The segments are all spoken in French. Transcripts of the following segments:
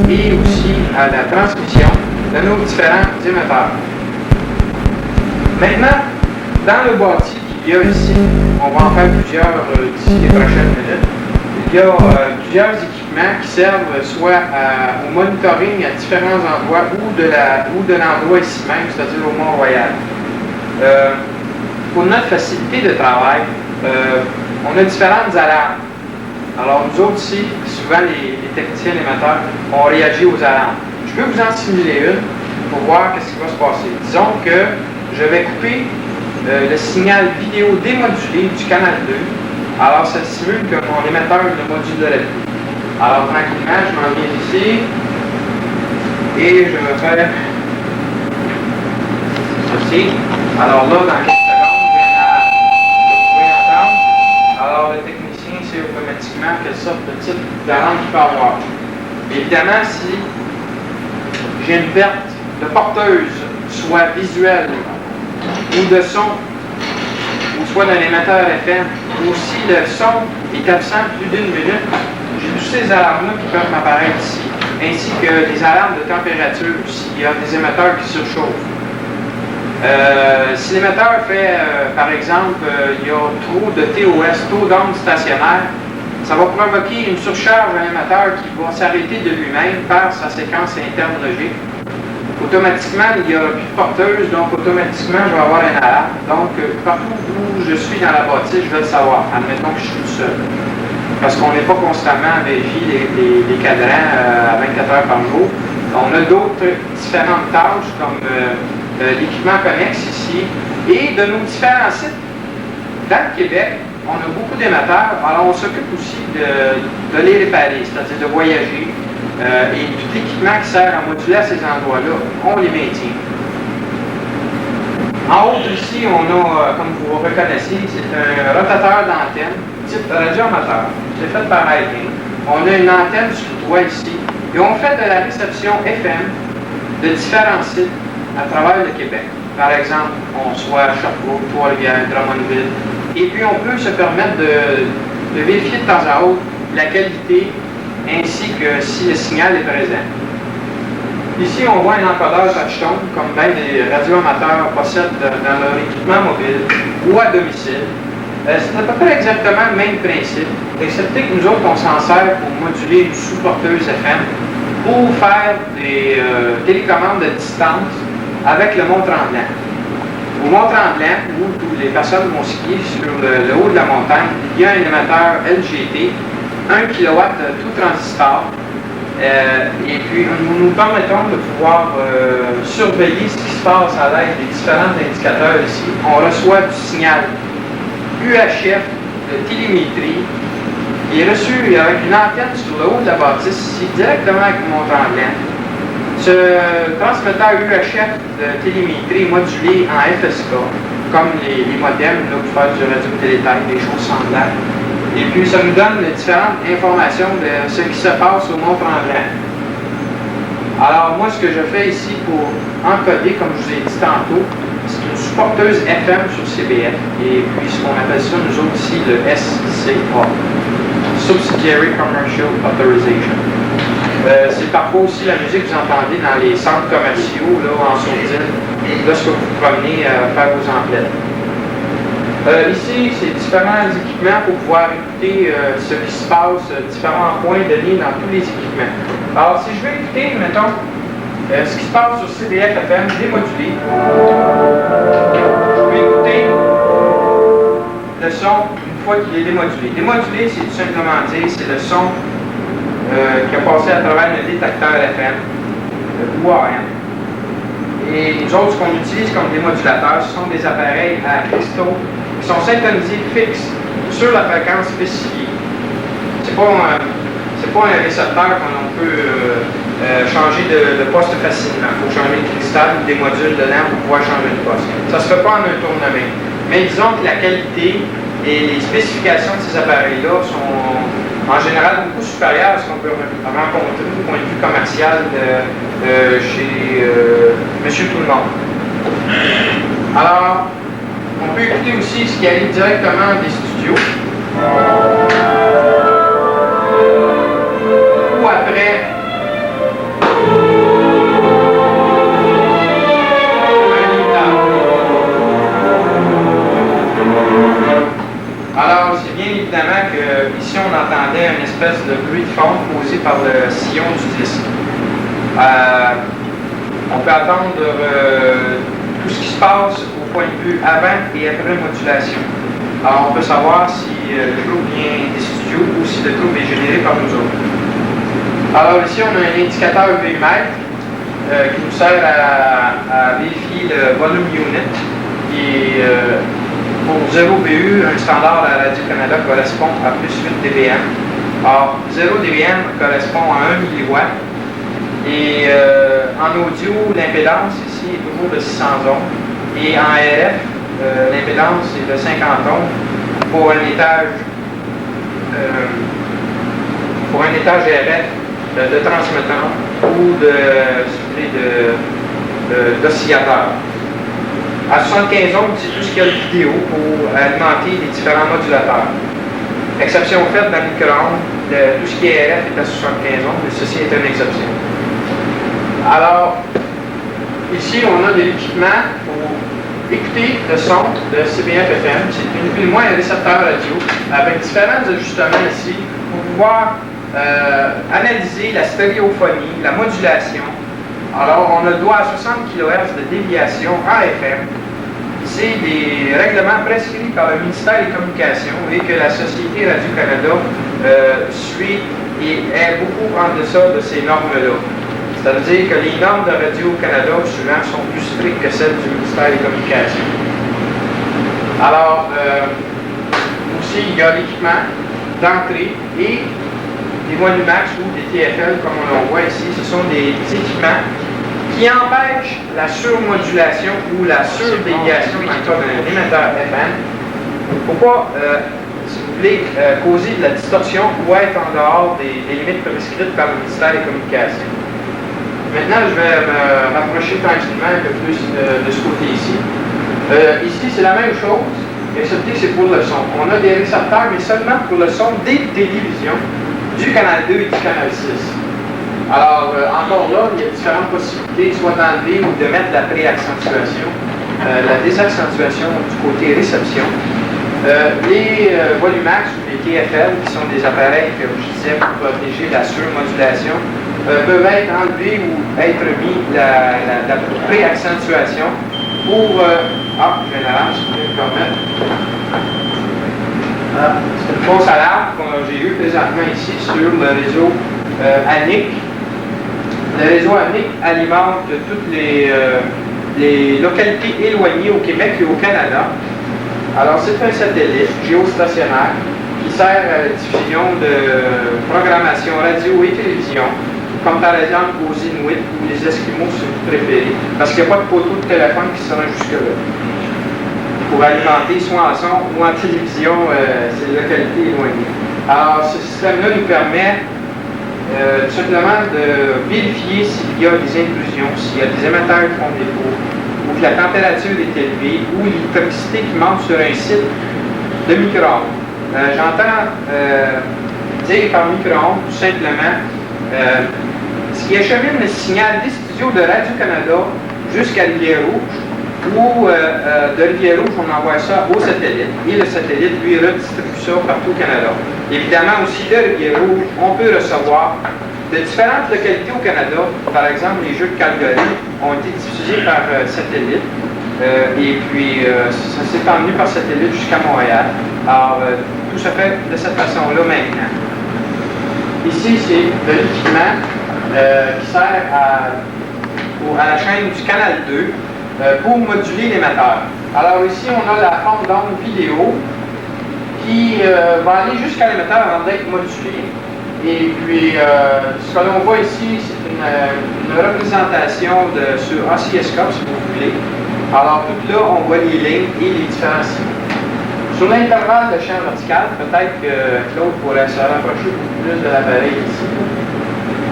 et aussi à la transmission de nos différents émetteurs. Maintenant, dans le boîtier qu'il y a ici, on va en faire plusieurs d'ici les prochaines minutes. Il y a plusieurs équipements qui servent soit au monitoring à différents endroits ou de l'endroit ici même, c'est-à-dire au Mont-Royal. Pour notre facilité de travail, on a différentes alarmes. Alors nous autres ici, souvent les techniciens émetteurs, on réagit aux alarmes. Je peux vous en simuler une pour voir ce qui va se passer. Disons que je vais couper le signal vidéo démodulé du canal 2. Alors ça simule que mon émetteur ne modulerait plus. Alors tranquillement, je m'en viens ici et je vais faire ceci. Alors là, dans quelques secondes, vous pouvez entendre. Alors le technicien sait automatiquement quelle sorte de type d'alarme il peut avoir. Évidemment, si j'ai une perte de porteuse, soit visuelle ou de son, ou soit d'un émetteur FM, ou si le son est absent plus d'une minute, j'ai tous ces alarmes-là qui peuvent m'apparaître ici, ainsi que des alarmes de température, s'il y a des émetteurs qui surchauffent. Si l'émetteur fait, par exemple, il y a trop de TOS, taux d'onde stationnaire, ça va provoquer une surcharge à l'émetteur qui va s'arrêter de lui-même par sa séquence interne logique. Automatiquement, il n'y aura plus de porteuse, donc automatiquement, je vais avoir une alarme. Donc, partout où je suis dans la bâtisse, je vais le savoir. Admettons que je suis tout seul. Parce qu'on n'est pas constamment à vérifier les cadrans à 24 heures par jour. On a d'autres différentes tâches, comme l'équipement connexe ici, et de nos différents sites. Dans le Québec, on a beaucoup d'émetteurs, alors on s'occupe aussi de les réparer, c'est-à-dire de voyager. Et tout l'équipement qui sert à moduler à ces endroits-là, on les maintient. En haut ici, on a, comme vous reconnaissez, c'est un rotateur d'antenne type radioamateur. C'est fait par Lightning. On a une antenne sur le toit ici. Et on fait de la réception FM de différents sites à travers le Québec. Par exemple, on soit à Sherbrooke, Trois-Rivières, Drummondville. Et puis on peut se permettre de vérifier de temps à autre la qualité ainsi que si le signal est présent. Ici, on voit un encodeur touchtone, comme bien des radioamateurs possèdent dans leur équipement mobile ou à domicile. C'est à peu près exactement le même principe, excepté que nous autres, on s'en sert pour moduler une sous-porteuse FM pour faire des télécommandes de distance avec le Mont-Tremblant. Au Mont-Tremblant, où les personnes vont skier sur le haut de la montagne, il y a un émetteur LGT 1 kW tout transistor. Et puis, nous nous permettons de pouvoir surveiller ce qui se passe à l'aide des différents indicateurs ici. On reçoit du signal UHF de télémétrie qui est reçu avec une antenne sur le haut de la bâtisse ici, directement avec mon Mont-Tremblant. Ce transmetteur UHF de télémétrie est modulé en FSK, comme les modems là, pour faire du radio-télétype, des choses semblables. Et puis, ça nous donne différentes informations de ce qui se passe au Mont-Tremblant. Alors, moi, ce que je fais ici pour encoder, comme je vous ai dit tantôt, c'est une sous-porteuse FM sur CBF. Et puis, ce qu'on appelle ça, nous autres ici, le SCA, Subsidiary Commercial Authorization. C'est parfois aussi la musique que vous entendez dans les centres commerciaux, là, en sourdine, lorsque vous vous promenez à faire vos emplettes. Ici, c'est différents équipements pour pouvoir écouter ce qui se passe, différents points de ligne dans tous les équipements. Alors, si je veux écouter, mettons, ce qui se passe sur CDF FM démodulé, je peux écouter le son une fois qu'il est démodulé. Démodulé, c'est tout simplement dire, c'est le son qui a passé à travers le détecteur FM, ou AM. Et nous autres, ce qu'on utilise comme démodulateurs, ce sont des appareils à cristaux qui sont synchronisés fixes sur la fréquence spécifiée. C'est pas un récepteur qu'on peut changer de poste facilement. Il faut changer de cristal ou des modules dedans pour pouvoir changer de poste. Ça ne se fait pas en un tournement. Mais disons que la qualité et les spécifications de ces appareils-là sont en général beaucoup supérieures à ce qu'on peut rencontrer du point de vue commercial chez Monsieur Tout-le-Monde. Alors, on peut écouter aussi ce qui arrive directement des studios. Ou après espèce de bruit de fond causé par le sillon du disque. On peut attendre tout ce qui se passe au point de vue avant et après modulation. Alors on peut savoir si le trouble vient des studios ou si le trouble est généré par nous autres. Alors ici on a un indicateur VMètre qui nous sert à vérifier le volume unit. Et pour 0 BU, un standard à Radio-Canada correspond à plus 8 dBm. Or 0 dBm correspond à 1 mW. Et en audio, l'impédance ici est toujours de 600 ohms. Et en RF, l'impédance est de 50 ohms pour un étage RF de transmettant ou d'oscillateur. À 75 ohms, c'est tout ce qu'il y a de vidéo pour alimenter les différents modulateurs. Exception faite dans le micro-ondes, tout ce qui est RF est à 75 ohms, mais ceci est une exception. Alors, ici, on a de l'équipement pour écouter le son de CBF-FM. C'est ni plus ni moins un récepteur radio avec différents ajustements ici pour pouvoir analyser la stéréophonie, la modulation. Alors, on a le droit à 60 kHz de déviation en FM. C'est des règlements prescrits par le ministère des Communications et que la Société Radio-Canada suit et est beaucoup en deçà de ces normes-là. Ça veut dire que les normes de Radio-Canada, souvent, sont plus strictes que celles du ministère des Communications. Alors, aussi, il y a l'équipement d'entrée et des Volumax ou des TFL, comme on le voit ici. Ce sont des équipements qui empêchent la surmodulation ou la surdéviation dans le cas d'un émetteur FM. Pour pas, si vous voulez, causer de la distorsion ou être en dehors des limites prescrites par le ministère des Communications. Maintenant, je vais me rapprocher tranquillement un peu plus de ce côté ici. Ici, c'est la même chose, excepté c'est pour le son. On a des récepteurs, mais seulement pour le son des télévisions du canal 2 et du canal 6. Alors, encore là, il y a différentes possibilités, soit d'enlever ou de mettre la préaccentuation, la désaccentuation du côté réception. Les Volumax ou les TFL, qui sont des appareils, comme je disais, pour protéger la surmodulation, peuvent être enlevés ou être mis la préaccentuation pour... j'ai une alarme, si vous pouvez me permettre. C'est une fausse alarme que j'ai eue présentement ici sur le réseau ANIC. Le réseau ANIC alimente toutes les localités éloignées au Québec et au Canada. Alors, c'est un satellite géostationnaire qui sert à la diffusion de programmation radio et télévision, comme par exemple aux Inuits ou les Esquimaux, si vous préférez, parce qu'il n'y a pas de poteau de téléphone qui se rend jusque-là. Pour alimenter soit en son ou en télévision ces localités éloignées. Alors, ce système-là nous permet tout simplement de vérifier s'il y a des intrusions, s'il y a des émetteurs qui font défaut, ou que la température est élevée, ou l'électricité qui monte sur un site de micro-ondes. J'entends dire par micro-ondes, tout simplement, ce qui achemine le signal des studios de Radio-Canada jusqu'à Rivière-Rouge, ou de Rivière-Rouge, on envoie ça au satellite, et le satellite, lui, redistribue ça partout au Canada. Évidemment, aussi de Rivière-Rouge, on peut recevoir de différentes localités au Canada. Par exemple, les Jeux de Calgary ont été diffusés par satellite, et puis ça s'est emmené par satellite jusqu'à Montréal. Alors, tout se fait de cette façon-là maintenant. Ici, c'est de l'équipement qui sert à la chaîne du canal 2, pour moduler l'émetteur. Alors ici, on a la forme d'onde vidéo qui va aller jusqu'à l'émetteur avant d'être modulé. Et puis, ce que l'on voit ici, c'est une représentation sur oscilloscope, si vous voulez. Alors, tout là, on voit les lignes et les différents signaux. Sur l'intervalle de champ vertical, peut-être que Claude pourrait se rapprocher beaucoup plus de l'appareil ici.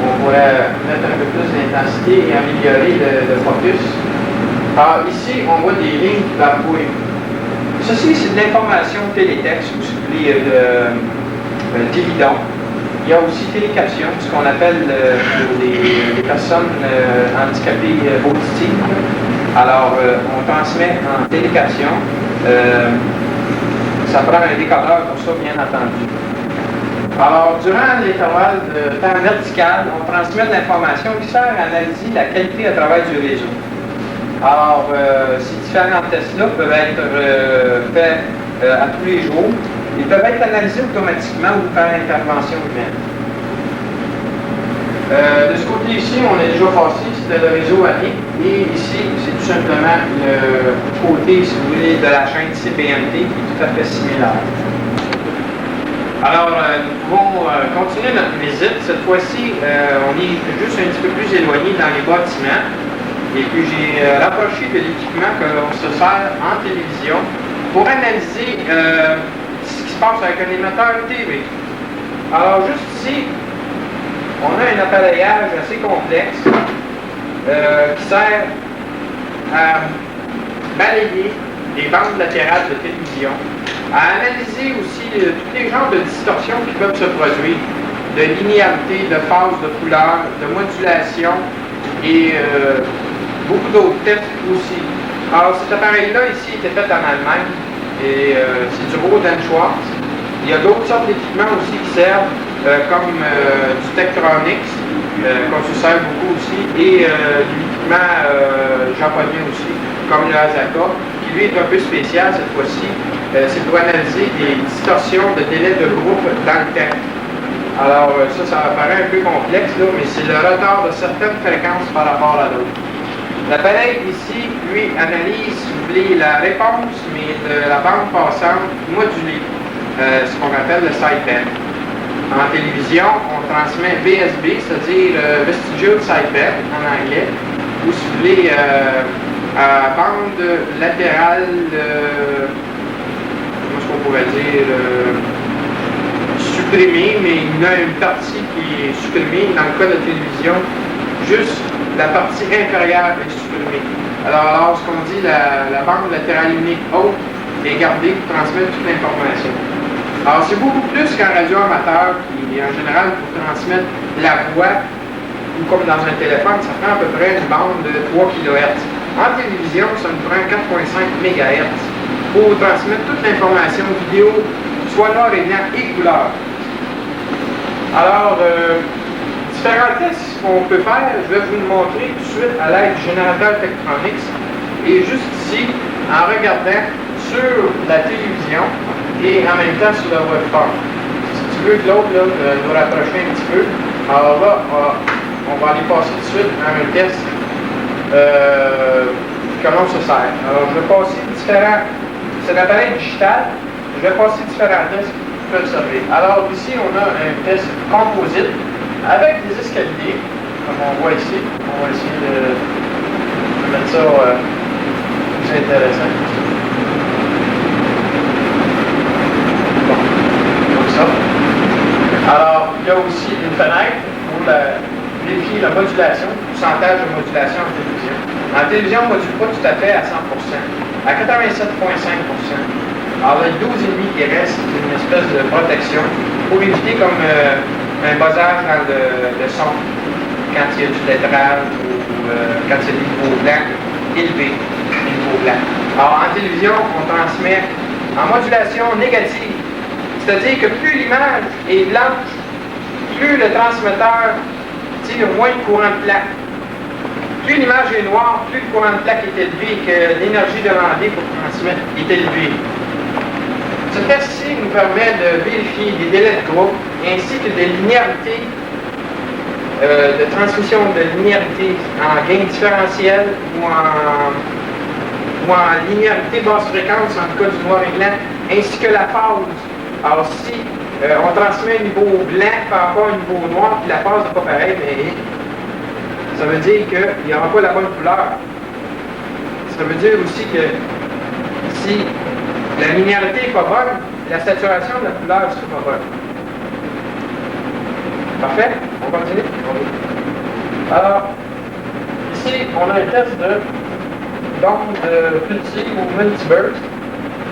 On pourrait mettre un peu plus d'intensité et améliorer le focus. Alors ici, on voit des lignes qui barbouillent. Ceci, c'est de l'information télétexte, ou si vous voulez, télédon. Il y a aussi télécaption, ce qu'on appelle pour les personnes handicapées auditives. Alors, on transmet en télécaption. Ça prend un décodeur pour ça, bien entendu. Alors, durant l'intervalle de temps vertical, on transmet de l'information qui sert à analyser la qualité à travers du réseau. Alors, ces différents tests-là peuvent être faits à tous les jours. Ils peuvent être analysés automatiquement ou par intervention humaine. De ce côté ici, on est déjà passé, c'était le réseau ANI. Et ici, c'est tout simplement le côté, si vous voulez, de la chaîne CPMT qui est tout à fait similaire. Alors, nous pouvons continuer notre visite. Cette fois-ci, on est juste un petit peu plus éloigné dans les bâtiments. Et puis, j'ai rapproché de l'équipement que l'on se sert en télévision pour analyser ce qui se passe avec un émetteur TV. Alors, juste ici, on a un appareillage assez complexe qui sert à balayer les bandes latérales de télévision, à analyser aussi tous les genres de distorsions qui peuvent se produire, de linéarité, de phase, de couleur, de modulation et beaucoup d'autres tests aussi. Alors cet appareil-là ici était fait en Allemagne et c'est du Rohde & Schwarz. Il y a d'autres sortes d'équipements aussi qui servent comme du Tektronix, qu'on se sert beaucoup aussi, et de l'équipement japonais aussi, comme le Asaka, qui lui est un peu spécial cette fois-ci. C'est pour analyser des distorsions de délai de groupe dans le temps. Alors ça paraît un peu complexe, là, mais c'est le retard de certaines fréquences par rapport à d'autres. L'appareil ici, lui, analyse, si vous voulez, la réponse, mais de la bande passante modulée, ce qu'on appelle le sideband. En télévision, on transmet VSB, c'est-à-dire Vestigial Sideband en anglais, ou si vous voulez, à bande latérale, comment est-ce qu'on pourrait dire, supprimée, mais il y a une partie qui est supprimée. Dans le cas de télévision, juste la partie inférieure est supprimée. Alors lorsqu'on dit la bande latérale unique haute est gardée pour transmettre toute l'information. Alors c'est beaucoup plus qu'un radio amateur qui, en général, pour transmettre la voix, ou comme dans un téléphone, ça prend à peu près une bande de 3 kHz. En télévision, ça nous prend 4,5 MHz pour transmettre toute l'information vidéo, soit noir et blanc et couleur. Alors, différents tests qu'on peut faire, je vais vous le montrer tout de suite à l'aide du générateur Tektronix. Et juste ici, en regardant sur la télévision et en même temps sur le webphone. Si tu veux, Claude, nous rapprocher un petit peu. Alors là, on va aller passer tout de suite à un test comment on se sert. Alors, je vais passer différents. C'est un appareil digital. Je vais passer différents tests qui peuvent servir. Alors, ici, on a un test composite avec des escaliers, comme on voit ici. On va essayer de mettre ça plus intéressant. Bon, comme ça. Alors, il y a aussi une fenêtre pour vérifier la modulation, le pourcentage de modulation en télévision. En télévision, on ne module pas tout à fait à 100%, à 87,5%. Alors, le 12,5 qui reste, c'est une espèce de protection pour éviter comme un buzzage dans le son quand il y a du lettrage ou quand il y a des niveaux blancs élevés, des niveaux blancs. Alors, en télévision, on transmet en modulation négative, c'est-à-dire que plus l'image est blanche, plus le transmetteur tire moins de courant de plaque. Plus l'image est noire, plus le courant de plaque est élevé, que l'énergie demandée pour transmettre est élevée. Ce test-ci nous permet de vérifier des délais de groupe ainsi que des linéarités de transmission de linéarité en gain différentiel ou en linéarité basse fréquence en cas du noir et blanc, ainsi que la phase. Alors si on transmet un niveau blanc par rapport à un niveau noir, puis la phase n'est pas pareille, mais ça veut dire qu'il n'y aura pas la bonne couleur. Ça veut dire aussi que si la linéarité n'est pas bonne, la saturation de la couleur ne sera pas bonne. Parfait? On continue? Alors, ici, on a un test d'onde pulsée ou multiburst.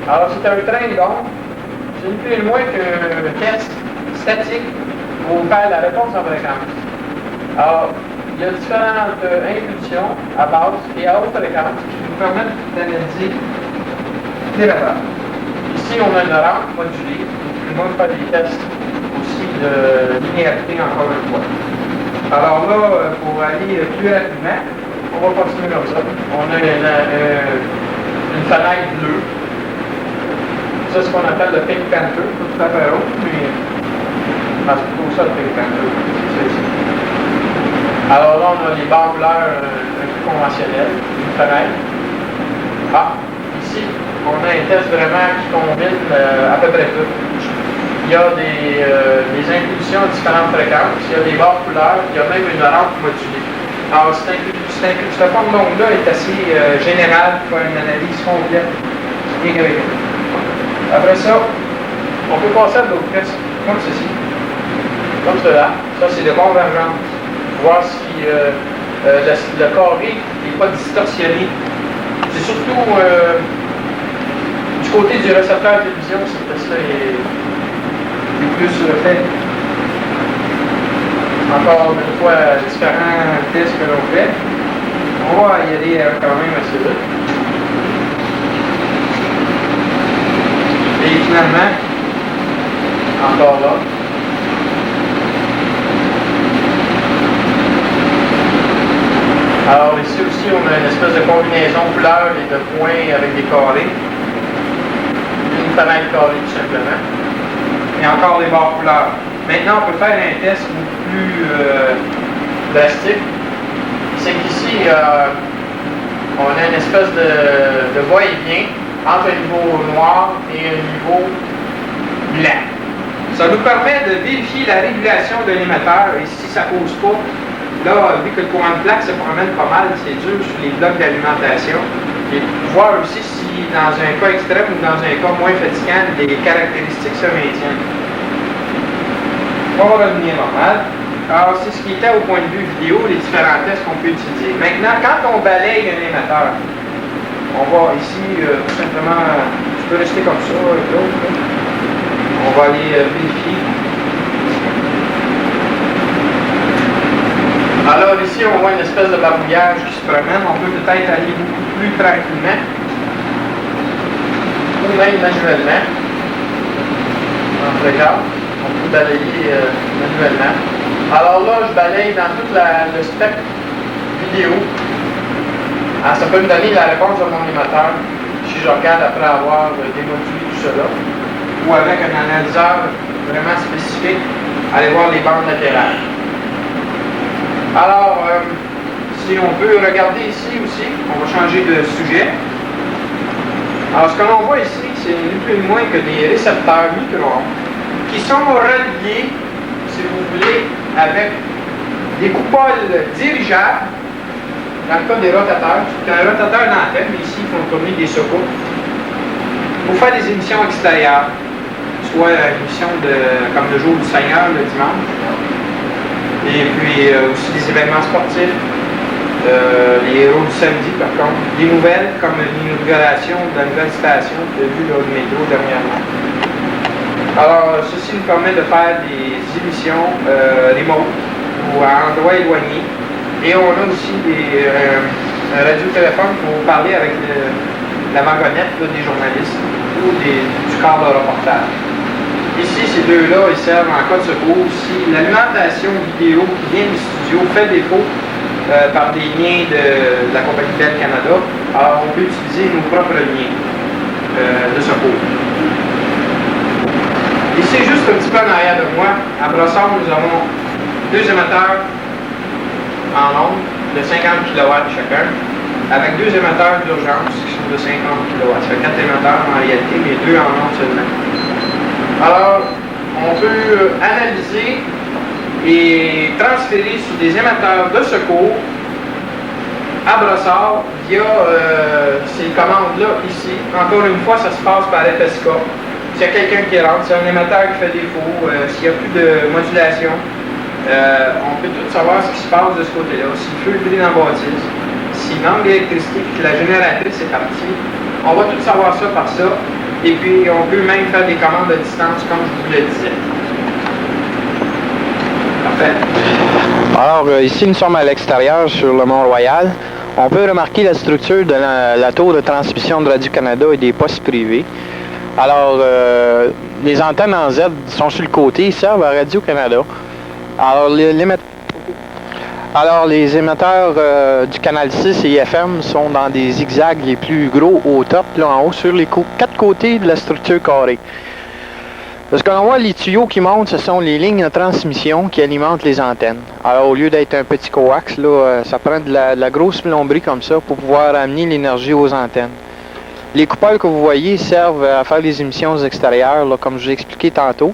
Alors, c'est un train d'onde. C'est ni plus ni moins qu'un test statique pour faire la réponse en fréquence. Alors, il y a différentes impulsions à basse et à haute fréquence qui nous permettent d'analyser les radars. Ici, on a une rampe modulée qui nous montre faire des tests aussi de linéarité encore une fois. Alors là, pour aller plus rapidement, on va continuer comme ça. On a une fenêtre bleue. Ça, c'est ce qu'on appelle le Pink Panther. Pas tout à fait rouge, mais c'est plutôt ça le Pink Panther. C'est ici. Alors là, on a les barres couleurs un peu conventionnelles, une fenêtre. Ah, ici, on a un test vraiment qui combine à peu près tout. Il y a des impulsions à différentes fréquences, il y a des barres couleurs, il y a même une rampe modulée. Alors, cette forme d'onde-là est assez générale pour faire une analyse complète et grégée. Après ça, on peut passer à d'autres tests, comme ceci. Comme cela. Ça, c'est de convergence. Voir si le carré n'est pas distorsionné. C'est surtout du côté du récepteur de télévision, ce test-là est plus fait. Encore une fois, différents tests que l'on fait. On va y aller quand même assez vite. Et finalement, encore là. Alors ici aussi, on a une espèce de combinaison couleurs et de points avec des carrés. Une fenêtre carrée tout simplement. Et encore des barres couleurs. Maintenant, on peut faire un test beaucoup plus drastique. C'est qu'ici, on a une espèce de va-et-vient entre un niveau noir et un niveau blanc. Ça nous permet de vérifier la régulation de l'émetteur et si ça ne cause pas. Là, vu que le courant de plaque se promène pas mal, c'est dur sur les blocs d'alimentation. Et voir aussi si, dans un cas extrême ou dans un cas moins fatigant, les caractéristiques se maintiennent. On va revenir normal. Alors, c'est ce qui était au point de vue vidéo, les différents tests qu'on peut utiliser. Maintenant, quand on balaye un émetteur, on va ici, tout simplement, tu peux rester comme ça avec l'autre. On va aller vérifier. Alors ici, on voit une espèce de barbouillage qui se promène. On peut peut-être aller beaucoup plus tranquillement. Ou même manuellement. En fréquence. On peut balayer manuellement. Alors là, je balaye dans tout le spectre vidéo. Alors, ça peut me donner la réponse de mon émetteur si je regarde après avoir démodulé tout cela. Ou avec un analyseur vraiment spécifique, aller voir les bandes latérales. Alors, si on peut regarder ici aussi, on va changer de sujet. Alors, ce que l'on voit ici, c'est ni plus ni moins que des récepteurs micro-ondes qui sont reliés, si vous voulez, avec des coupoles dirigeables, dans le cas des rotateurs. C'est un rotateur d'antenne, mais ici, ils font tourner des secours pour faire des émissions extérieures, soit une émission comme le jour du Seigneur, le dimanche. Et puis aussi des événements sportifs, les héros du samedi par contre, des nouvelles comme l'inauguration de la nouvelle station que j'ai vue au métro dernièrement. Alors ceci nous permet de faire des émissions remote ou à endroits éloignés. Et on a aussi un radio-téléphone pour parler avec la wagonnette des journalistes ou du corps de reportage. Ici, ces deux-là, ils servent en cas de secours. Si l'alimentation vidéo qui vient du studio fait défaut par des liens de la compagnie Bell Canada, alors on peut utiliser nos propres liens de secours. Ici, juste un petit peu en arrière de moi, à Brossard, nous avons deux émetteurs en ondes de 50 kW chacun, avec deux émetteurs d'urgence qui sont de 50 kW. Ça fait 4 émetteurs en réalité, mais deux en ondes seulement. Alors, on peut analyser et transférer sur des émetteurs de secours à Brossard via ces commandes-là ici. Encore une fois, ça se passe par FSK. S'il y a quelqu'un qui rentre, c'est un émetteur qui fait défaut, s'il n'y a plus de modulation, on peut tout savoir ce qui se passe de ce côté-là. S'il feu le bris dans la bâtisse, s'il manque d'électricité et que la génératrice est partie, on va tout savoir ça par ça. Et puis, on peut même faire des commandes à distance, comme je vous le disais. Parfait. Alors, ici, nous sommes à l'extérieur, sur le Mont-Royal. On peut remarquer la structure de la tour de transmission de Radio-Canada et des postes privés. Alors, les antennes en Z sont sur le côté, ils servent à Radio-Canada. Alors, les émetteurs du canal 6 et FM sont dans des zigzags les plus gros au top, là en haut, sur les quatre côtés de la structure carrée. Parce qu'on voit les tuyaux qui montent, ce sont les lignes de transmission qui alimentent les antennes. Alors, au lieu d'être un petit coax, là, ça prend de la grosse plomberie comme ça pour pouvoir amener l'énergie aux antennes. Les coupoles que vous voyez servent à faire les émissions extérieures, là, comme je vous ai expliqué tantôt.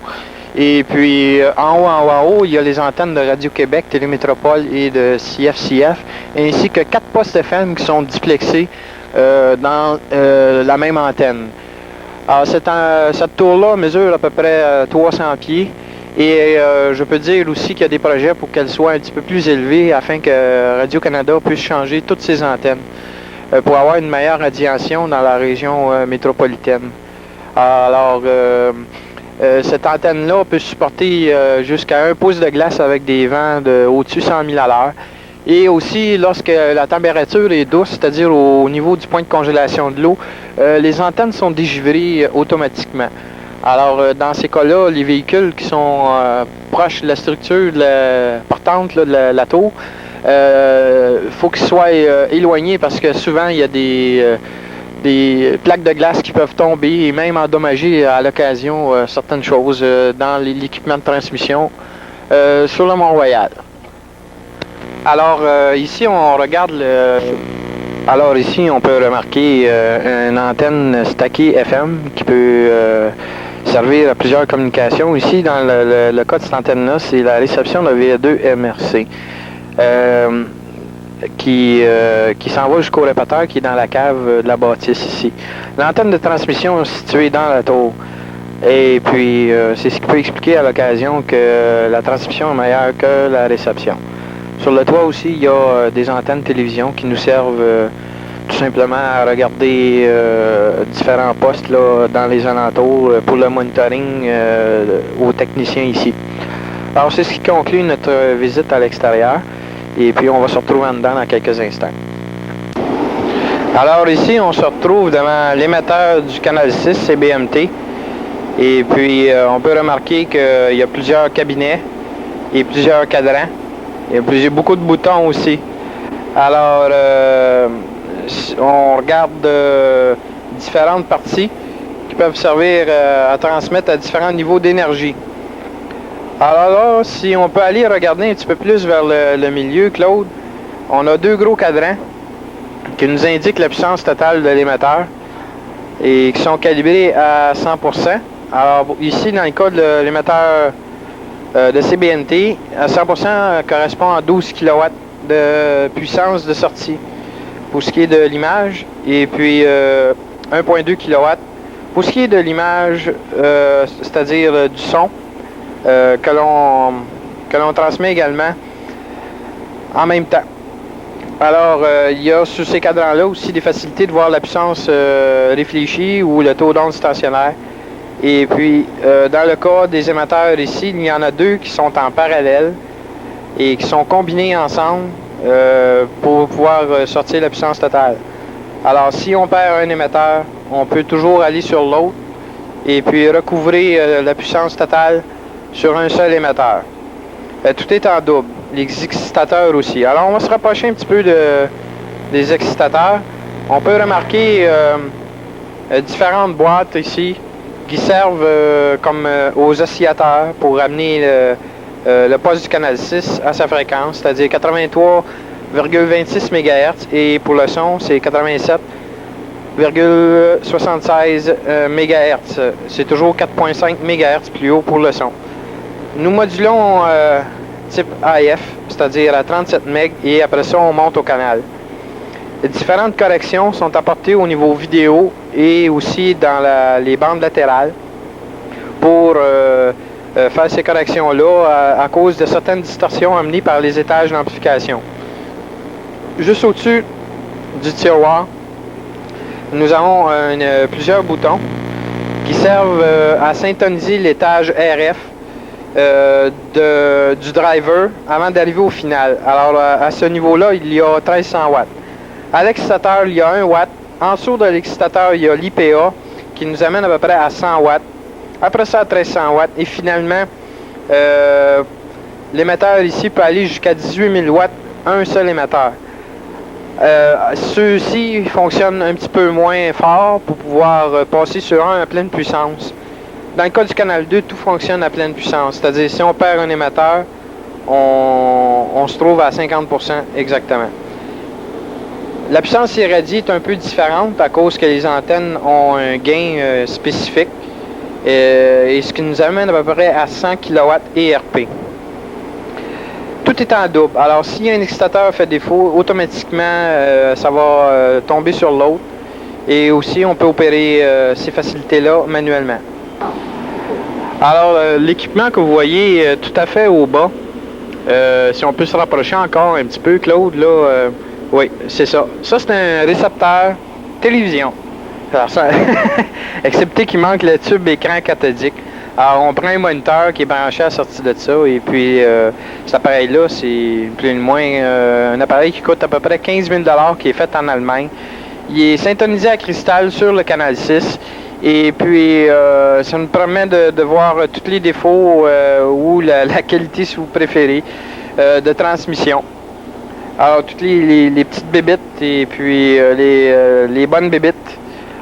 Et puis, en haut, il y a les antennes de Radio-Québec, Télémétropole et de CFCF, ainsi que 4 postes FM qui sont duplexés dans la même antenne. Alors, cette tour-là mesure à peu près 300 pieds et je peux dire aussi qu'il y a des projets pour qu'elle soit un petit peu plus élevée afin que Radio-Canada puisse changer toutes ses antennes pour avoir une meilleure radiation dans la région métropolitaine. Alors, cette antenne-là peut supporter jusqu'à 1 pouce de glace avec des vents au-dessus de 100 000 à l'heure. Et aussi, lorsque la température est douce, c'est-à-dire au niveau du point de congélation de l'eau, les antennes sont dégivrées automatiquement. Alors, dans ces cas-là, les véhicules qui sont proches de la structure portante là, de la tour, faut qu'ils soient éloignés parce que souvent, il y a des plaques de glace qui peuvent tomber et même endommager à l'occasion certaines choses dans l'équipement de transmission sur le Mont-Royal. Alors ici on regarde Alors ici on peut remarquer une antenne stackée FM qui peut servir à plusieurs communications. Ici dans le cas de cette antenne-là, c'est la réception de VA2 MRC. Qui s'en va jusqu'au répéteur qui est dans la cave de la bâtisse ici. L'antenne de transmission est située dans la tour. Et puis, c'est ce qui peut expliquer à l'occasion que la transmission est meilleure que la réception. Sur le toit aussi, il y a des antennes télévision qui nous servent tout simplement à regarder différents postes là, dans les alentours pour le monitoring aux techniciens ici. Alors, c'est ce qui conclut notre visite à l'extérieur. Et puis, on va se retrouver en dedans dans quelques instants. Alors ici, on se retrouve devant l'émetteur du canal 6, CBMT. Et puis, on peut remarquer qu'il y a plusieurs cabinets et plusieurs cadrans. Il y a beaucoup de boutons aussi. Alors, on regarde différentes parties qui peuvent servir à transmettre à différents niveaux d'énergie. Alors là, si on peut aller regarder un petit peu plus vers le milieu, Claude, on a 2 gros cadrans qui nous indiquent la puissance totale de l'émetteur et qui sont calibrés à 100%. Alors ici, dans le cas de l'émetteur de CBMT, à 100% correspond à 12 kW de puissance de sortie pour ce qui est de l'image et puis 1.2 kW pour ce qui est de l'image, c'est-à-dire du son. Que l'on transmet également en même temps. Alors, il y a sur ces cadrans-là aussi des facilités de voir la puissance réfléchie ou le taux d'onde stationnaire. Et puis, dans le cas des émetteurs ici, il y en a 2 qui sont en parallèle et qui sont combinés ensemble pour pouvoir sortir la puissance totale. Alors, si on perd un émetteur, on peut toujours aller sur l'autre et puis recouvrer la puissance totale sur un seul émetteur. Tout est en double. Les excitateurs aussi. Alors, on va se rapprocher un petit peu des excitateurs. On peut remarquer différentes boîtes ici qui servent comme aux oscillateurs pour amener le poste du canal 6 à sa fréquence, c'est-à-dire 83,26 MHz et pour le son, c'est 87,76 MHz. C'est toujours 4,5 MHz plus haut pour le son. Nous modulons type AF, c'est-à-dire à 37 MHz, et après ça, on monte au canal. Les différentes corrections sont apportées au niveau vidéo et aussi dans les bandes latérales pour faire ces corrections-là à cause de certaines distorsions amenées par les étages d'amplification. Juste au-dessus du tiroir, nous avons plusieurs boutons qui servent à syntoniser l'étage RF du driver avant d'arriver au final. Alors à ce niveau-là, il y a 1300 watts. À l'excitateur, il y a 1 watt. En dessous de l'excitateur, il y a l'IPA qui nous amène à peu près à 100 watts. Après ça, à 1300 watts. Et finalement, l'émetteur ici peut aller jusqu'à 18 000 watts, un seul émetteur. Ceux-ci fonctionnent un petit peu moins fort pour pouvoir passer sur un à pleine puissance. Dans le cas du canal 2, tout fonctionne à pleine puissance. C'est-à-dire, si on perd un émetteur, on se trouve à 50% exactement. La puissance irradiée est un peu différente à cause que les antennes ont un gain spécifique. Et ce qui nous amène à peu près à 100 kW ERP. Tout est en double. Alors, si un excitateur fait défaut, automatiquement, ça va tomber sur l'autre. Et aussi, on peut opérer ces facilités-là manuellement. Alors, l'équipement que vous voyez tout à fait au bas, si on peut se rapprocher encore un petit peu, Claude, là, oui, c'est ça. Ça, c'est un récepteur télévision. Alors, ça, excepté qu'il manque le tube écran cathodique. Alors, on prend un moniteur qui est branché à la sortie de ça, et puis cet appareil-là, c'est plus ou moins un appareil qui coûte à peu près 15 000 $ qui est fait en Allemagne. Il est syntonisé à cristal sur le canal 6, et puis ça nous permet de voir tous les défauts ou la qualité, si vous préférez, de transmission. Alors, toutes les petites bébites et puis les bonnes bébites,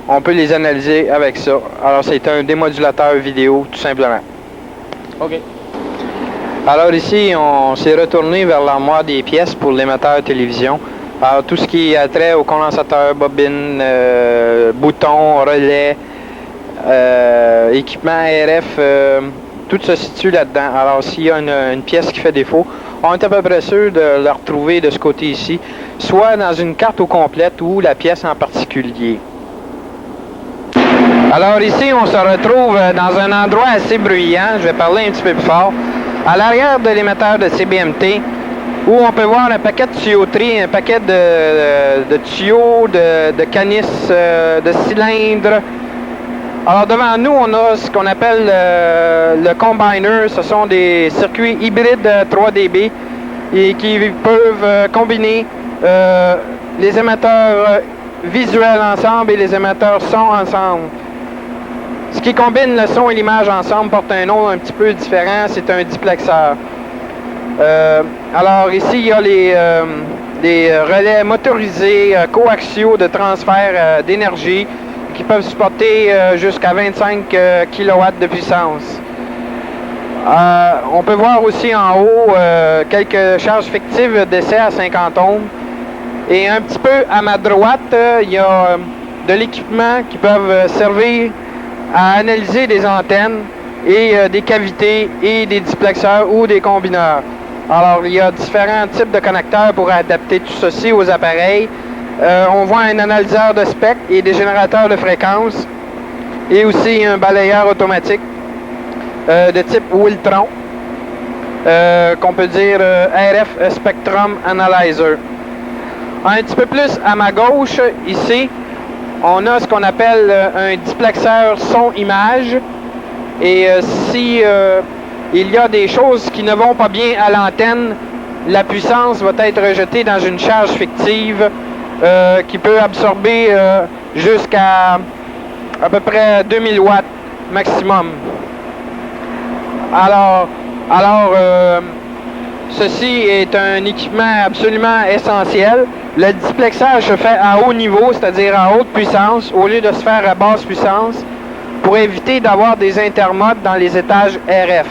on peut les analyser avec ça. Alors, c'est un démodulateur vidéo, tout simplement. OK. Alors ici, on s'est retourné vers l'armoire des pièces pour l'émetteur télévision. Alors, tout ce qui a trait au condensateur, bobine, bouton, relais, équipement RF, tout se situe là-dedans. Alors, s'il y a une pièce qui fait défaut, on est à peu près sûr de la retrouver de ce côté ici, soit dans une carte au complète ou la pièce en particulier. Alors ici, on se retrouve dans un endroit assez bruyant. Je vais parler un petit peu plus fort. À l'arrière de l'émetteur de CBMT, où on peut voir un paquet de tuyauterie, un paquet de tuyaux, de canisses, de cylindres. Alors devant nous, on a ce qu'on appelle le combiner. Ce sont des circuits hybrides 3 dB et qui peuvent combiner les émetteurs visuels ensemble et les émetteurs son ensemble. Ce qui combine le son et l'image ensemble porte un nom un petit peu différent, c'est un diplexeur. Alors ici, il y a des relais motorisés coaxiaux de transfert d'énergie qui peuvent supporter jusqu'à 25 kW de puissance. On peut voir aussi en haut quelques charges fictives d'essai à 50 ohms. Et un petit peu à ma droite, il y a de l'équipement qui peuvent servir à analyser des antennes et des cavités et des diplexeurs ou des combineurs. Alors, il y a différents types de connecteurs pour adapter tout ceci aux appareils. On voit un analyseur de spectre et des générateurs de fréquences et aussi un balayeur automatique de type Wiltron qu'on peut dire RF Spectrum Analyzer. Un petit peu plus à ma gauche, ici, on a ce qu'on appelle un diplexeur son-image. Et si il y a des choses qui ne vont pas bien à l'antenne, la puissance va être rejetée dans une charge fictive qui peut absorber jusqu'à à peu près 2000 watts maximum. Alors ceci est un équipement absolument essentiel. Le diplexage se fait à haut niveau, c'est-à-dire à haute puissance, au lieu de se faire à basse puissance, pour éviter d'avoir des intermodes dans les étages RF.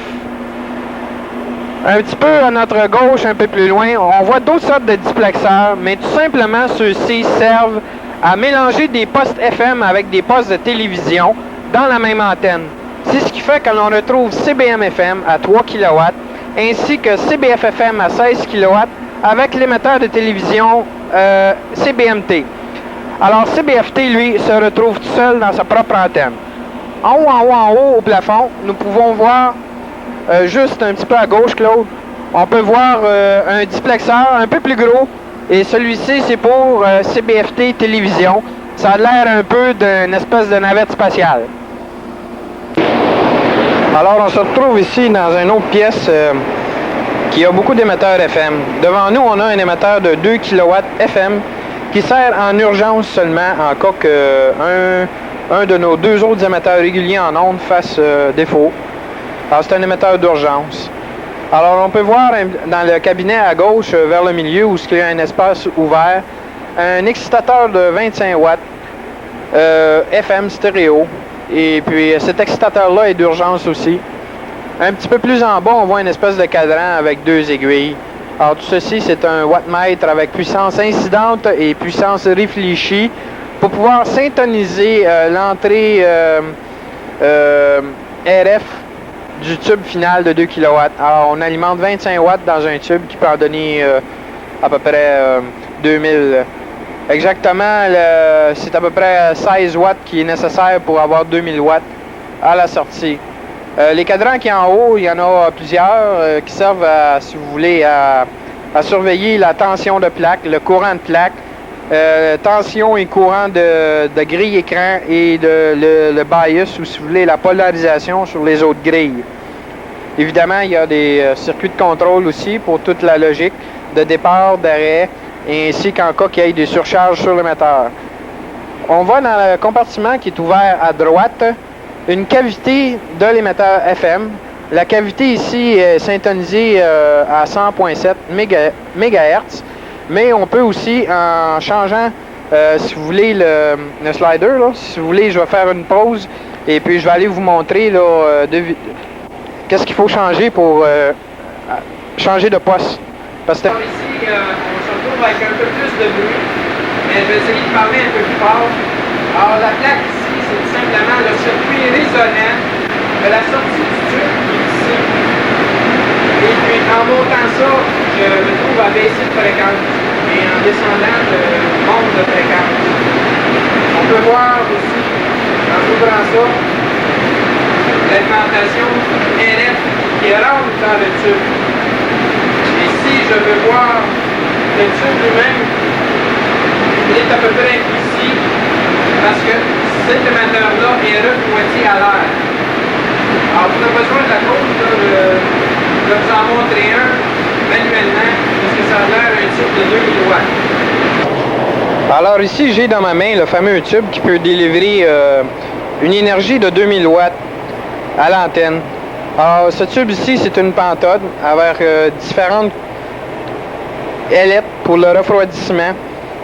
Un petit peu à notre gauche, un peu plus loin, on voit d'autres sortes de diplexeurs, mais tout simplement ceux-ci servent à mélanger des postes FM avec des postes de télévision dans la même antenne. C'est ce qui fait que l'on retrouve CBM-FM à 3 kW, ainsi que CBF-FM à 16 kW, avec l'émetteur de télévision CBMT. Alors CBFT, lui, se retrouve tout seul dans sa propre antenne. En haut, au plafond, nous pouvons voir, juste un petit peu à gauche, Claude, on peut voir un diplexeur un peu plus gros, et celui-ci, c'est pour CBFT télévision. Ça a l'air un peu d'une espèce de navette spatiale. Alors, on se retrouve ici dans une autre pièce qui a beaucoup d'émetteurs FM. Devant nous, on a un émetteur de 2 kW FM qui sert en urgence seulement en cas qu'un un de nos deux autres émetteurs réguliers en ondes fasse défaut. Alors, c'est un émetteur d'urgence. Alors, on peut voir dans le cabinet à gauche, vers le milieu, où il y a un espace ouvert, un excitateur de 25 watts, FM stéréo. Et puis, cet excitateur-là est d'urgence aussi. Un petit peu plus en bas, on voit une espèce de cadran avec deux aiguilles. Alors, tout ceci, c'est un wattmètre avec puissance incidente et puissance réfléchie pour pouvoir syntoniser l'entrée RF du tube final de 2 kW. Alors, on alimente 25 watts dans un tube qui peut en donner à peu près 2000. Exactement, c'est à peu près 16 watts qui est nécessaire pour avoir 2000 watts à la sortie. Les cadrans qui sont en haut, il y en a plusieurs qui servent, si vous voulez, à surveiller la tension de plaque, le courant de plaque, tension et courant de grille écran et le bias, ou si vous voulez, la polarisation sur les autres grilles. Évidemment, il y a des circuits de contrôle aussi pour toute la logique de départ, d'arrêt, ainsi qu'en cas qu'il y ait des surcharges sur l'émetteur. On va dans le compartiment qui est ouvert à droite, une cavité de l'émetteur FM. La cavité ici est syntonisée à 100.7 MHz, mais on peut aussi, en changeant, si vous voulez, le slider, là, si vous voulez, je vais faire une pause et puis je vais aller vous montrer là, qu'est-ce qu'il faut changer pour changer de poste. Parce que... Ici, on se retrouve avec un peu plus de bruit, mais je vais essayer de parler un peu plus fort. Alors, la plaque ici, c'est tout simplement le circuit résonant de la sortie du tube qui est ici. Et puis, en montant ça, je me trouve à baisser de fréquence. Et en descendant, je monte de fréquence. On peut voir aussi, en ouvrant ça, l'alimentation RF qui rentre dans le tube. Et si je veux voir le tube lui-même, il est à peu près ici, parce que cet émetteur-là est refroidi à l'air. Alors, vous avez besoin de la cause, je vais vous en montrer un manuellement, parce que ça a l'air un tube de 2000 watts. Alors ici, j'ai dans ma main le fameux tube qui peut délivrer une énergie de 2000 watts à l'antenne. Alors, ce tube ici, c'est une pantode avec différentes ailettes pour le refroidissement.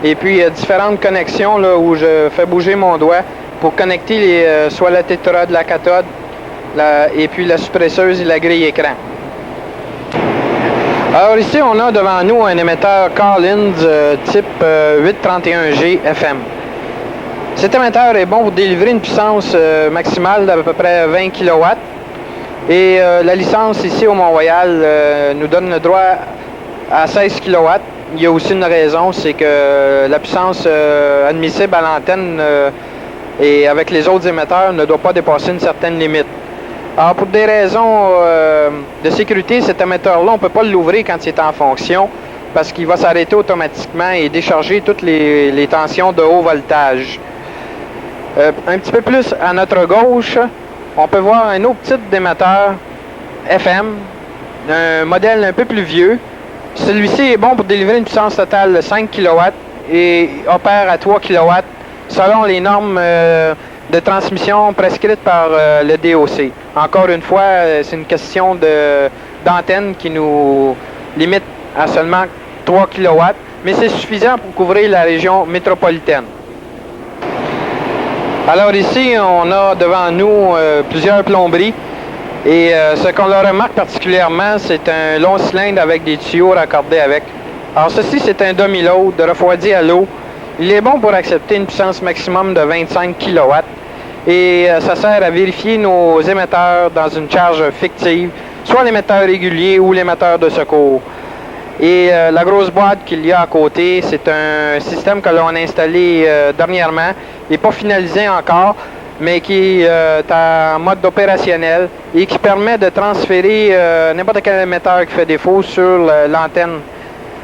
Et puis, différentes connexions là, où je fais bouger mon doigt pour connecter soit la tétrode, la cathode, et puis la suppresseuse et la grille écran. Alors ici, on a devant nous un émetteur Collins type 831G FM. Cet émetteur est bon pour délivrer une puissance maximale d'à peu près 20 kW. Et la licence ici au Mont-Royal nous donne le droit à 16 kW. Il y a aussi une raison, c'est que la puissance admissible à l'antenne et avec les autres émetteurs ne doit pas dépasser une certaine limite. Alors pour des raisons de sécurité, cet émetteur-là, on ne peut pas l'ouvrir quand il est en fonction parce qu'il va s'arrêter automatiquement et décharger toutes les tensions de haut voltage. Un petit peu plus à notre gauche, on peut voir un autre type d'émetteur FM, un modèle un peu plus vieux. Celui-ci est bon pour délivrer une puissance totale de 5 kW et opère à 3 kW selon les normes de transmission prescrites par le DOC. Encore une fois, c'est une question d'antenne qui nous limite à seulement 3 kW, mais c'est suffisant pour couvrir la région métropolitaine. Alors ici, on a devant nous plusieurs plomberies. Et ce qu'on leur remarque particulièrement, c'est un long cylindre avec des tuyaux raccordés avec. Alors ceci, c'est un demi-load de refroidi à l'eau. Il est bon pour accepter une puissance maximum de 25 kW. Et ça sert à vérifier nos émetteurs dans une charge fictive, soit l'émetteur régulier ou l'émetteur de secours. Et la grosse boîte qu'il y a à côté, c'est un système que l'on a installé dernièrement. Il n'est pas finalisé encore, mais qui est en mode opérationnel et qui permet de transférer n'importe quel émetteur qui fait défaut sur l'antenne.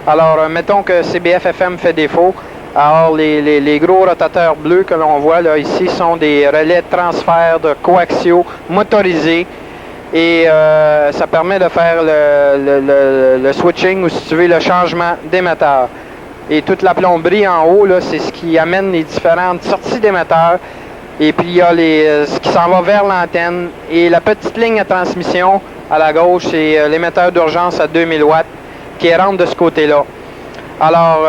Alors, mettons que CBF FM fait défaut. Alors, les gros rotateurs bleus que l'on voit là ici sont des relais de transfert de coaxiaux motorisés. Et ça permet de faire le switching ou, si tu veux, le changement d'émetteur. Et toute la plomberie en haut, là, c'est ce qui amène les différentes sorties d'émetteurs Et puis il y a ce qui s'en va vers l'antenne. Et la petite ligne à transmission à la gauche, c'est l'émetteur d'urgence à 2000 watts qui rentre de ce côté-là. Alors,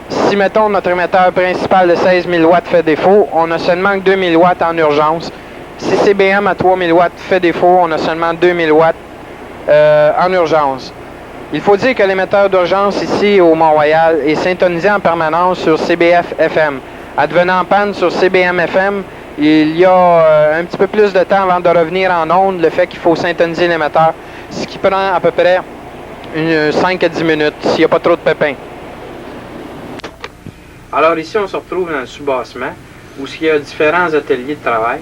si mettons notre émetteur principal de 16 000 watts fait défaut, on a seulement que 2000 watts en urgence. Si CBM à 3000 watts fait défaut, on a seulement 2000 watts en urgence. Il faut dire que l'émetteur d'urgence ici au Mont-Royal est syntonisé en permanence sur CBF-FM. Advenant panne sur CBM-FM, il y a un petit peu plus de temps avant de revenir en onde, le fait qu'il faut syntoniser l'émetteur, ce qui prend à peu près 5 à 10 minutes, s'il n'y a pas trop de pépins. Alors ici, on se retrouve dans le sous-bassement, où il y a différents ateliers de travail.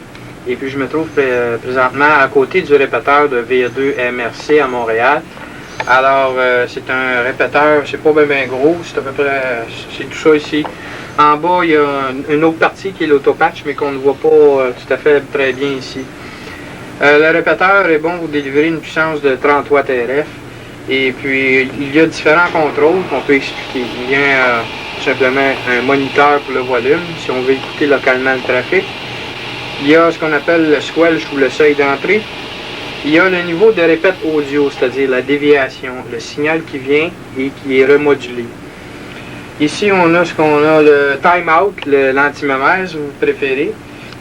Et puis je me trouve présentement à côté du répéteur de V2 MRC à Montréal. Alors, c'est un répéteur, c'est pas bien gros, c'est à peu près, c'est tout ça ici. En bas, il y a une autre partie qui est l'autopatch, mais qu'on ne voit pas tout à fait très bien ici. Le répéteur est bon pour délivrer une puissance de 30 watts RF. Et puis, il y a différents contrôles qu'on peut expliquer. Il y a tout simplement un moniteur pour le volume, si on veut écouter localement le trafic. Il y a ce qu'on appelle le squelch ou le seuil d'entrée. Il y a le niveau de répète audio, c'est-à-dire la déviation, le signal qui vient et qui est remodulé. Ici, on a ce qu'on a le time-out, l'antimomètre, si vous préférez,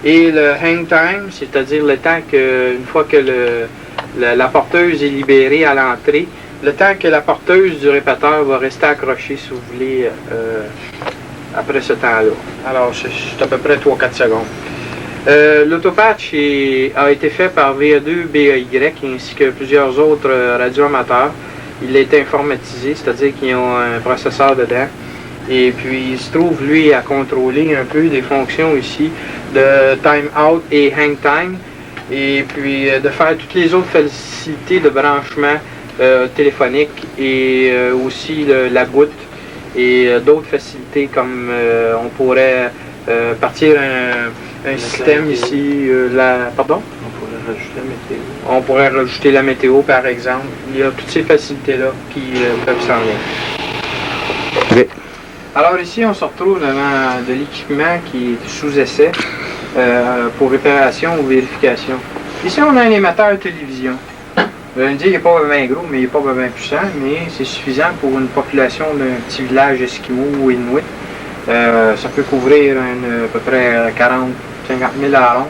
et le hang time, c'est-à-dire le temps que, une fois que la porteuse est libérée à l'entrée, le temps que la porteuse du répéteur va rester accrochée, si vous voulez, après ce temps-là. Alors, c'est à peu près 3-4 secondes. L'autopatch a été fait par VA2BAY ainsi que plusieurs autres radioamateurs. Il a été informatisé, c'est-à-dire qu'ils ont un processeur dedans. Et puis il se trouve, lui, à contrôler un peu des fonctions ici de time out et hang time. Et puis de faire toutes les autres facilités de branchement téléphonique et aussi la goutte et d'autres facilités comme on pourrait partir un système ici, pardon? On pourrait rajouter la météo. On pourrait rajouter la météo, par exemple. Il y a toutes ces facilités-là qui peuvent s'en venir. Oui. Alors ici, on se retrouve devant de l'équipement qui est sous essai pour réparation ou vérification. Ici, on a un émetteur télévision. Vous allez me dire, il n'est pas bien gros, mais il n'est pas bien puissant, mais c'est suffisant pour une population d'un petit village esquimau ou inuit. Ça peut couvrir à peu près 40-50 000 à long,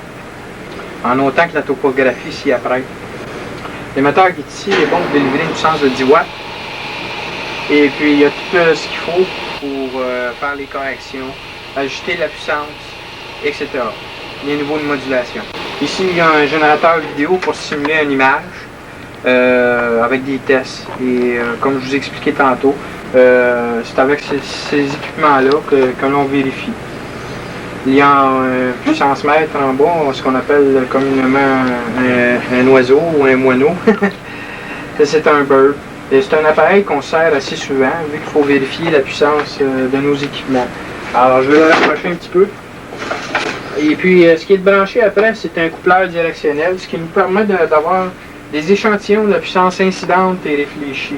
en autant que la topographie s'y apprête. L'émetteur qui est ici est bon pour délivrer une puissance de 10 watts. Et puis il y a tout ce qu'il faut pour faire les corrections, ajuster la puissance, etc. Les niveaux de modulation. Ici, il y a un générateur vidéo pour simuler une image avec des tests. Et comme je vous ai expliqué tantôt, c'est avec ces équipements-là que l'on vérifie. Il y a un puissance mètre en bas, ce qu'on appelle communément un oiseau ou un moineau. C'est un bird. Et c'est un appareil qu'on sert assez souvent, vu qu'il faut vérifier la puissance de nos équipements. Alors, je vais le rapprocher un petit peu. Et puis, ce qui est branché après, c'est un coupleur directionnel, ce qui nous permet d'avoir des échantillons de puissance incidente et réfléchie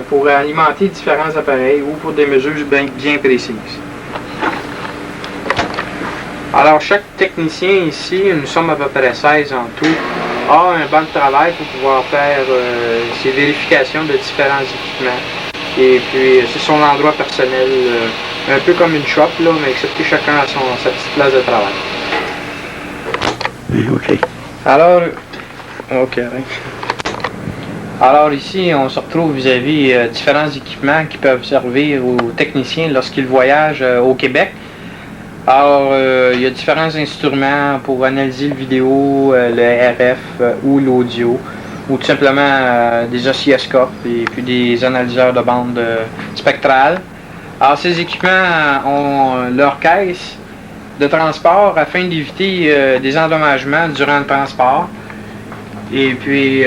pour alimenter différents appareils ou pour des mesures bien précises. Alors, chaque technicien ici, nous sommes à peu près 16 en tout, a un banc de travail pour pouvoir faire ses vérifications de différents équipements. Et puis, c'est son endroit personnel, un peu comme une shop, là, mais excepté chacun a sa petite place de travail. OK. Alors, OK. Alors ici, on se retrouve vis-à-vis différents équipements qui peuvent servir aux techniciens lorsqu'ils voyagent au Québec. Alors, il y a différents instruments pour analyser le vidéo, le RF ou l'audio, ou tout simplement des oscilloscopes et puis des analyseurs de bande spectrale. Alors, ces équipements ont leur caisse de transport afin d'éviter des endommagements durant le transport. Et puis,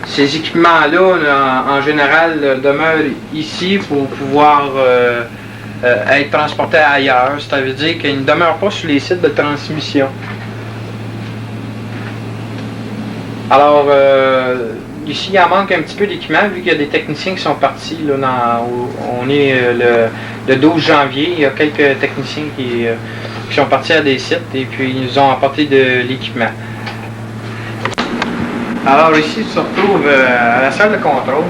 ces équipements-là, en général, demeurent ici pour pouvoir être transportés ailleurs. Ça veut dire qu'ils ne demeurent pas sur les sites de transmission. Alors, ici, il en manque un petit peu d'équipement, vu qu'il y a des techniciens qui sont partis. Là, on est le 12 janvier. Il y a quelques techniciens qui sont partis à des sites et puis ils nous ont apporté de l'équipement. Alors ici, on se retrouve à la salle de contrôle.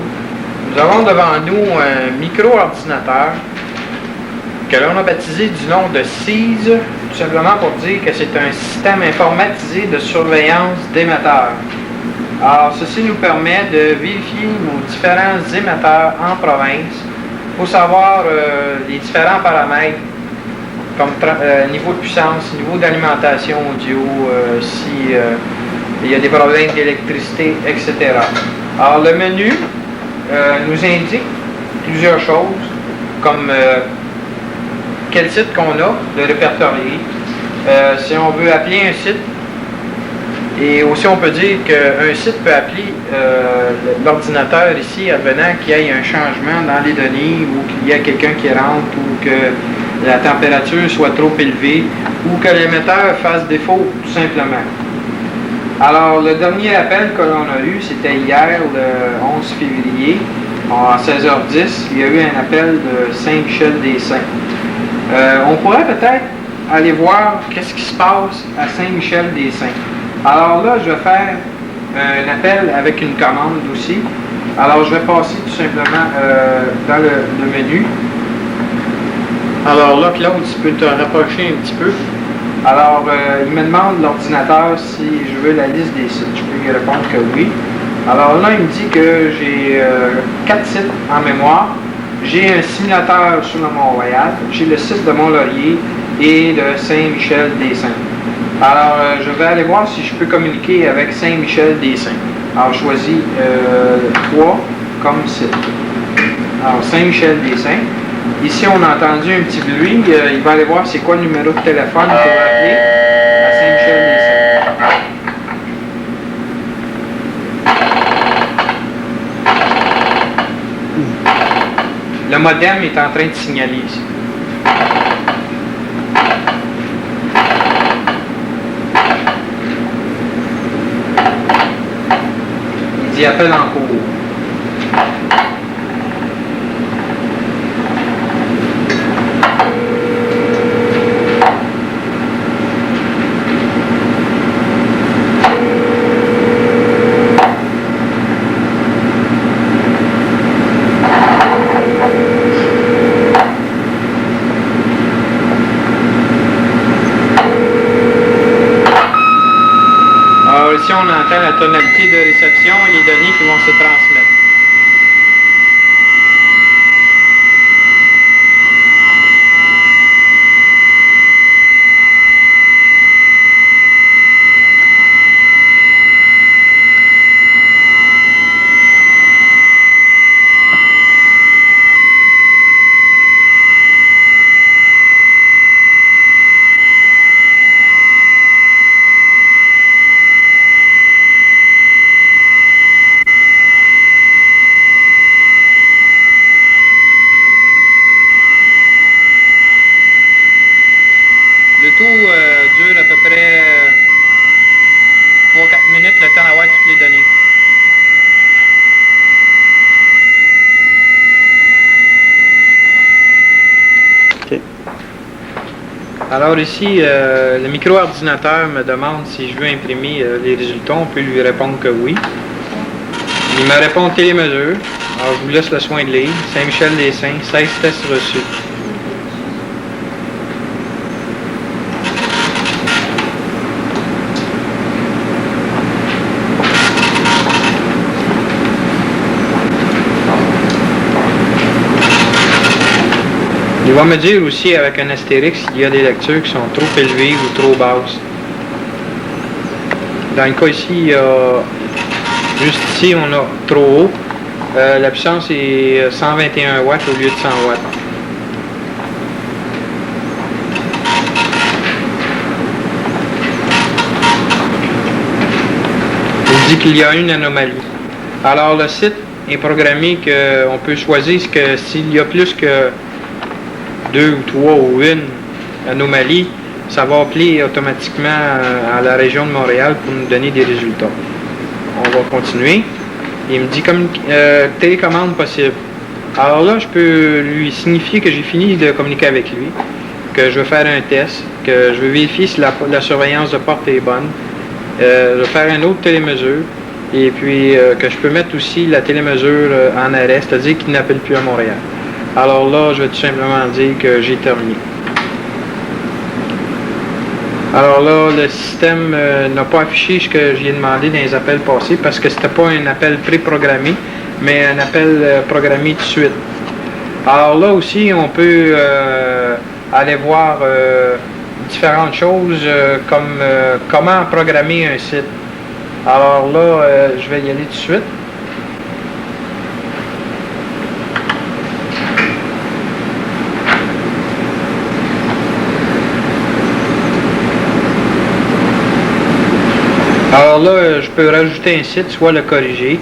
Nous avons devant nous un micro-ordinateur que l'on a baptisé du nom de SEAS, tout simplement pour dire que c'est un système informatisé de surveillance d'émetteurs. Alors, ceci nous permet de vérifier nos différents émetteurs en province pour savoir les différents paramètres comme niveau de puissance, niveau d'alimentation audio, si il y a des problèmes d'électricité, etc. Alors, le menu nous indique plusieurs choses, comme quel site qu'on a de répertorier, si on veut appeler un site, et aussi on peut dire qu'un site peut appeler l'ordinateur ici, advenant qu'il y ait un changement dans les données, ou qu'il y ait quelqu'un qui rentre, ou que la température soit trop élevée, ou que l'émetteur fasse défaut, tout simplement. Alors, le dernier appel que l'on a eu, c'était hier, le 11 février, à 16h10, il y a eu un appel de Saint-Michel-des-Saints. On pourrait peut-être aller voir qu'est-ce qui se passe à Saint-Michel-des-Saints. Alors là, je vais faire un appel avec une commande aussi. Alors, je vais passer tout simplement dans le menu. Alors là, Claude, tu peux te rapprocher un petit peu. Alors, il me demande l'ordinateur si je veux la liste des sites. Je peux lui répondre que oui. Alors là, il me dit que j'ai 4 sites en mémoire. J'ai un simulateur sur le Mont-Royal, j'ai le site de Mont-Laurier et de Saint-Michel-des-Saints. Alors, je vais aller voir si je peux communiquer avec Saint-Michel-des-Saints. Alors, je choisis 3 comme site. Alors, Saint-Michel-des-Saints. Ici, on a entendu un petit bruit. Il va aller voir c'est quoi le numéro de téléphone pour appeler à Saint-Michel-des-Saints. Le modem est en train de signaler ici. Il dit appel en cours. Ici, on entend la tonalité de réception et les données qui vont se transmettre. Le tout dure à peu près 3-4 minutes, le temps d'avoir toutes les données. OK. Alors ici, le micro-ordinateur me demande si je veux imprimer les résultats. On peut lui répondre que oui. Il me répond télémesure. Alors je vous laisse le soin de lire. Saint-Michel-des-Saints, 16 tests reçus. Il va me dire aussi avec un astérix s'il y a des lectures qui sont trop élevées ou trop basses. Dans le cas ici, il y a, juste ici, on a trop haut. La puissance est 121 watts au lieu de 100 watts. Il dit qu'il y a une anomalie. Alors le site est programmé qu'on peut choisir que s'il y a plus que 2 ou 3 ou une anomalie, ça va appeler automatiquement à la région de Montréal pour nous donner des résultats. On va continuer. Il me dit télécommande possible. Alors là, je peux lui signifier que j'ai fini de communiquer avec lui, que je veux faire un test, que je veux vérifier si la surveillance de porte est bonne. Je vais faire une autre télémesure, et puis que je peux mettre aussi la télémesure en arrêt, c'est-à-dire qu'il n'appelle plus à Montréal. Alors là, je vais tout simplement dire que j'ai terminé. Alors là, le système n'a pas affiché ce que j'ai demandé dans les appels passés parce que c'était pas un appel préprogrammé, mais un appel programmé tout de suite. Alors là aussi, on peut aller voir différentes choses comme comment programmer un site. Alors là, je vais y aller tout de suite. Alors là, je peux rajouter un site, soit le corriger.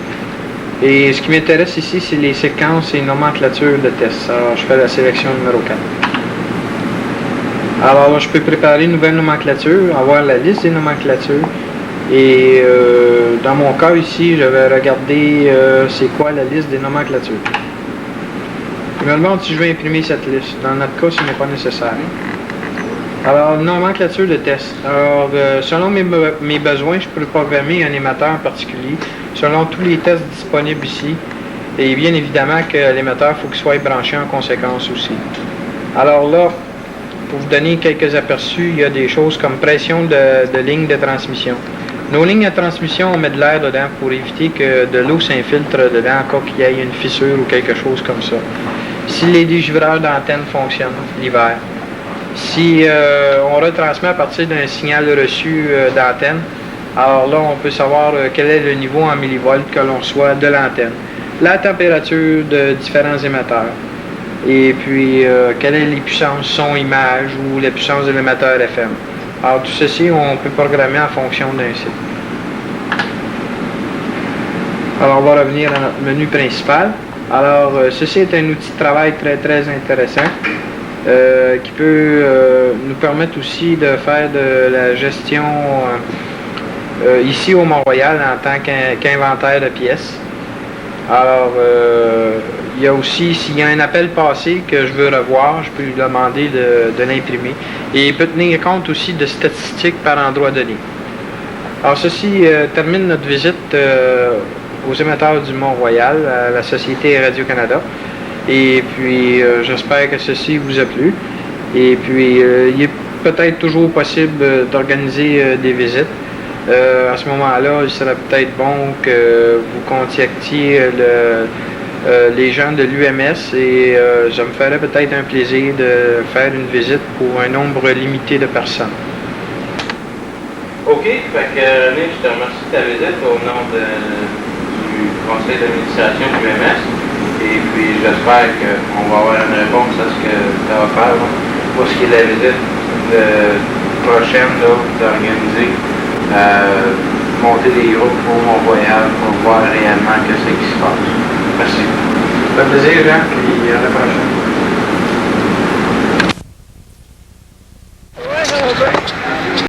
Et ce qui m'intéresse ici, c'est les séquences et nomenclatures de tests. Alors, je fais la sélection numéro 4. Alors là, je peux préparer une nouvelle nomenclature, avoir la liste des nomenclatures. Et dans mon cas ici, je vais regarder c'est quoi la liste des nomenclatures. Je me demande si je vais imprimer cette liste. Dans notre cas, ce n'est pas nécessaire. Alors, nomenclature de test. Alors, selon mes besoins, je peux programmer un émetteur en particulier, selon tous les tests disponibles ici. Et bien évidemment que l'émetteur, il faut qu'il soit branché en conséquence aussi. Alors là, pour vous donner quelques aperçus, il y a des choses comme pression de ligne de transmission. Nos lignes de transmission, on met de l'air dedans pour éviter que de l'eau s'infiltre dedans en cas qu'il y ait une fissure ou quelque chose comme ça. Si les dégivreurs d'antenne fonctionnent l'hiver. Si on retransmet à partir d'un signal reçu d'antenne, alors là, on peut savoir quel est le niveau en millivolts que l'on soit de l'antenne. La température de différents émetteurs. Et puis, quelle est les puissances son-image ou les puissances de l'émetteur FM. Alors, tout ceci, on peut programmer en fonction d'un site. Alors, on va revenir à notre menu principal. Alors, ceci est un outil de travail très, très intéressant qui peut nous permettre aussi de faire de la gestion ici au Mont-Royal en tant qu'inventaire de pièces. Alors, il y a aussi, s'il y a un appel passé que je veux revoir, je peux lui demander de l'imprimer. Et il peut tenir compte aussi de statistiques par endroit donné. Alors, ceci termine notre visite aux émetteurs du Mont-Royal, à la Société Radio-Canada. Et puis, j'espère que ceci vous a plu. Et puis, il est peut-être toujours possible d'organiser des visites. À ce moment-là, il serait peut-être bon que vous contactiez les gens de l'UMS et je me ferais peut-être un plaisir de faire une visite pour un nombre limité de personnes. OK, fait que René, je te remercie de ta visite au nom du conseil d'administration de l'UMS. Et puis j'espère qu'on va avoir une réponse à ce que tu vas faire pour ce qui est de la visite prochaine d'organiser. Monter des groupes pour Mont-Royal pour voir réellement ce qui se passe. Merci. Ça fait plaisir, Jean, puis à la prochaine.